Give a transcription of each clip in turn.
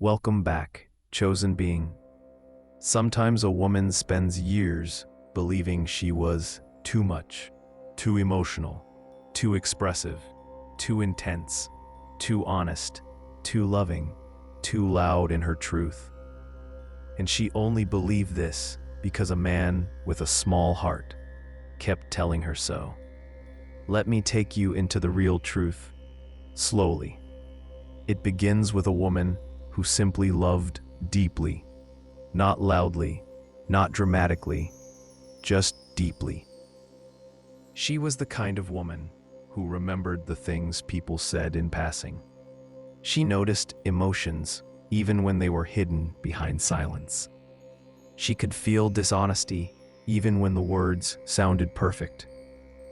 Welcome back, chosen being. Sometimes a woman spends years believing she was too much, too emotional, too expressive, too intense, too honest, too loving, too loud in her truth. And she only believed this because a man with a small heart kept telling her so. Let me take you into the real truth, slowly. It begins with a woman who simply loved deeply, not loudly, not dramatically, just deeply. She was the kind of woman who remembered the things people said in passing. She noticed emotions even when they were hidden behind silence. She could feel dishonesty even when the words sounded perfect.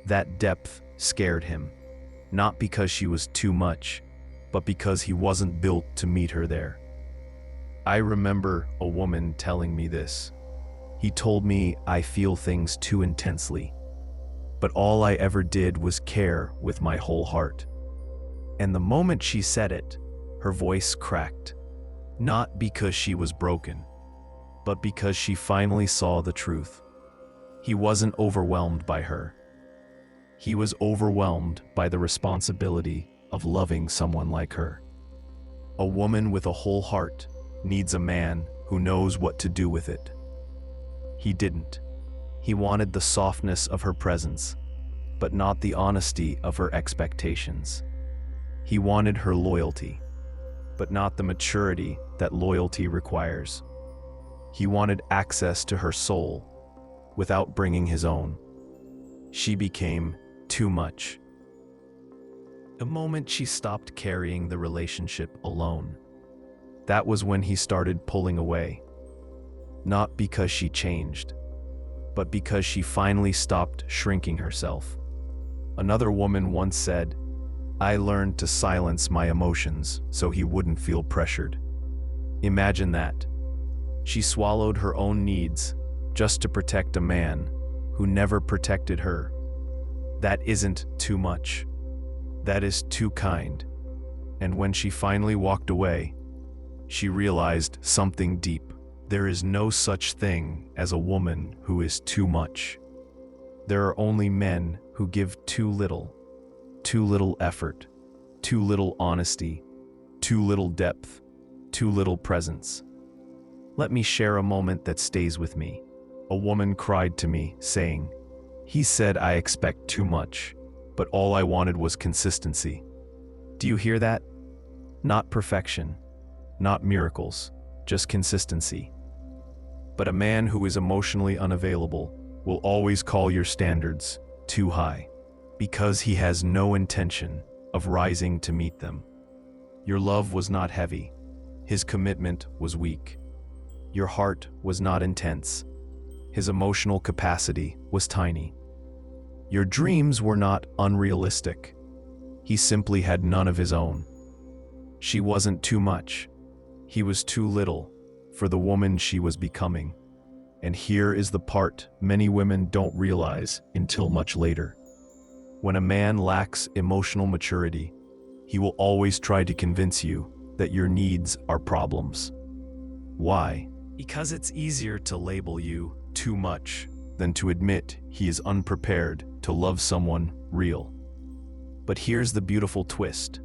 That depth scared him, not because she was too much, but because he wasn't built to meet her there. I remember a woman telling me this. He told me I feel things too intensely, but all I ever did was care with my whole heart. And the moment she said it, her voice cracked, not because she was broken, but because she finally saw the truth. He wasn't overwhelmed by her. He was overwhelmed by the responsibility of loving someone like her. A woman with a whole heart needs a man who knows what to do with it. He didn't. He wanted the softness of her presence, but not the honesty of her expectations. He wanted her loyalty, but not the maturity that loyalty requires. He wanted access to her soul without bringing his own. She became too much. The moment she stopped carrying the relationship alone, that was when he started pulling away. Not because she changed, but because she finally stopped shrinking herself. Another woman once said, "I learned to silence my emotions so he wouldn't feel pressured." Imagine that. She swallowed her own needs just to protect a man who never protected her. That isn't too much. That is too kind. And when she finally walked away, she realized something deep. There is no such thing as a woman who is too much. There are only men who give too little effort, too little honesty, too little depth, too little presence. Let me share a moment that stays with me. A woman cried to me, saying, "He said I expect too much, but all I wanted was consistency." Do you hear that? Not perfection, not miracles, just consistency. But a man who is emotionally unavailable will always call your standards too high, because he has no intention of rising to meet them. Your love was not heavy. His commitment was weak. Your heart was not intense. His emotional capacity was tiny. Your dreams were not unrealistic. He simply had none of his own. She wasn't too much. He was too little for the woman she was becoming. And here is the part many women don't realize until much later. When a man lacks emotional maturity, he will always try to convince you that your needs are problems. Why? Because it's easier to label you too much than to admit he is unprepared to love someone real. But here's the beautiful twist.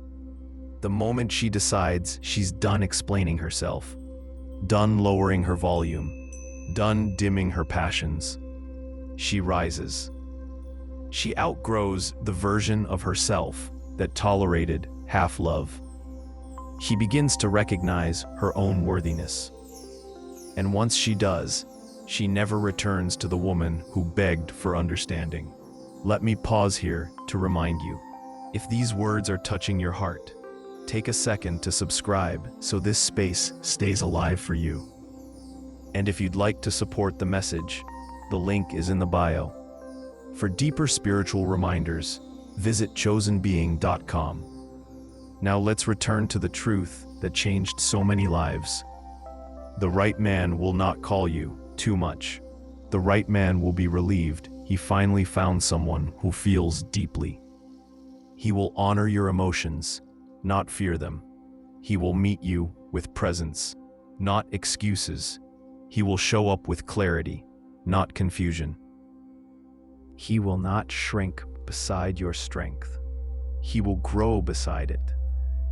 The moment she decides she's done explaining herself, done lowering her volume, done dimming her passions, she rises. She outgrows the version of herself that tolerated half love. She begins to recognize her own worthiness. And once she does, she never returns to the woman who begged for understanding. Let me pause here to remind you. If these words are touching your heart, take a second to subscribe so this space stays alive for you. And if you'd like to support the message, the link is in the bio. For deeper spiritual reminders, visit chosenbeing.com. Now let's return to the truth that changed so many lives. The right man will not call you too much. The right man will be relieved he finally found someone who feels deeply. He will honor your emotions, not fear them. He will meet you with presence, not excuses. He will show up with clarity, not confusion. He will not shrink beside your strength. He will grow beside it.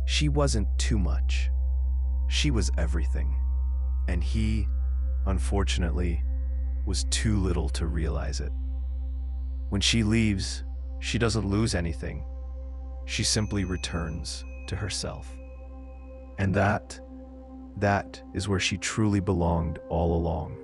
She wasn't too much. She was everything. And he, unfortunately, was too little to realize it. When she leaves, she doesn't lose anything. She simply returns to herself. And that is where she truly belonged all along.